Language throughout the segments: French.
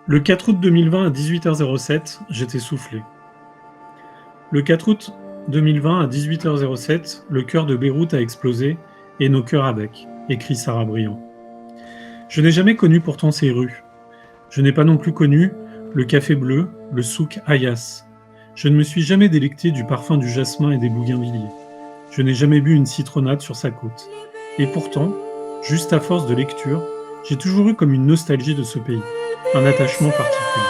Le 4 août 2020 à 18h07, j'étais soufflé. Le 4 août 2020 à 18h07, le cœur de Beyrouth a explosé et nos cœurs avec, écrit Sarah Briand. Je n'ai jamais connu pourtant ces rues. Je n'ai pas non plus connu le café bleu, le souk Ayas. Je ne me suis jamais délecté du parfum du jasmin et des bougainvilliers. Je n'ai jamais bu une citronnade sur sa côte. Et pourtant, juste à force de lecture, j'ai toujours eu comme une nostalgie de ce pays, un attachement particulier.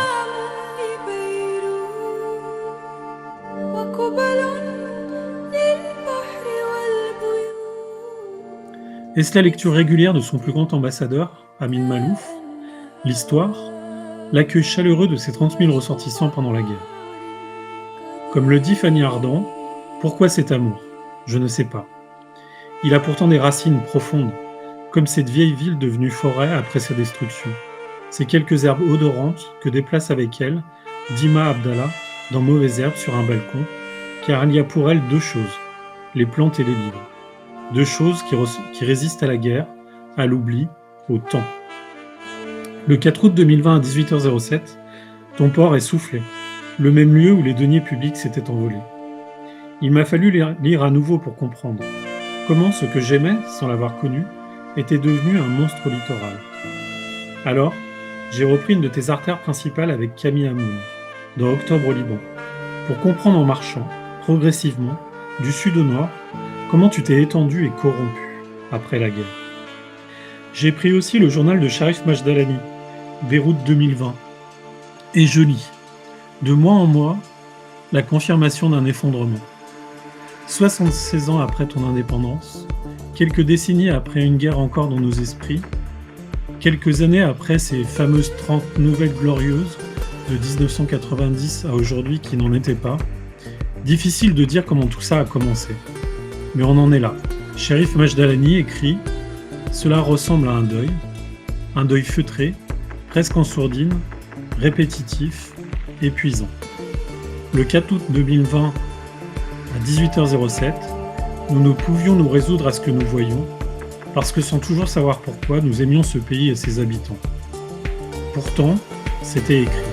Est-ce la lecture régulière de son plus grand ambassadeur, Amin Malouf, l'histoire, l'accueil chaleureux de ses 30 000 ressortissants pendant la guerre? Comme le dit Fanny Ardant, pourquoi cet amour? Je ne sais pas. Il a pourtant des racines profondes, comme cette vieille ville devenue forêt après sa destruction. Ces quelques herbes odorantes que déplace avec elle Dima Abdallah dans Mauvaises herbes sur un balcon, car il y a pour elle deux choses, les plantes et les livres. Deux choses qui résistent à la guerre, à l'oubli, au temps. Le 4 août 2020 à 18h07, ton port est soufflé, le même lieu où les deniers publics s'étaient envolés. Il m'a fallu lire à nouveau pour comprendre comment ce que j'aimais, sans l'avoir connu, était devenu un monstre littoral. Alors, j'ai repris une de tes artères principales avec Camille Hamoun, dans Octobre au Liban, pour comprendre en marchant, progressivement, du sud au nord, comment tu t'es étendu et corrompu après la guerre. J'ai pris aussi le journal de Sharif Majdalani, Beyrouth 2020, et je lis, de mois en mois, la confirmation d'un effondrement. 76 ans après ton indépendance, quelques décennies après une guerre encore dans nos esprits, quelques années après ces fameuses 30 nouvelles glorieuses de 1990 à aujourd'hui qui n'en étaient pas, difficile de dire comment tout ça a commencé. Mais on en est là. Sharif Majdalani écrit « Cela ressemble à un deuil feutré, presque en sourdine, répétitif, épuisant. » Le 4 août 2020, à 18h07, nous ne pouvions nous résoudre à ce que nous voyions, parce que sans toujours savoir pourquoi, nous aimions ce pays et ses habitants. Pourtant, c'était écrit.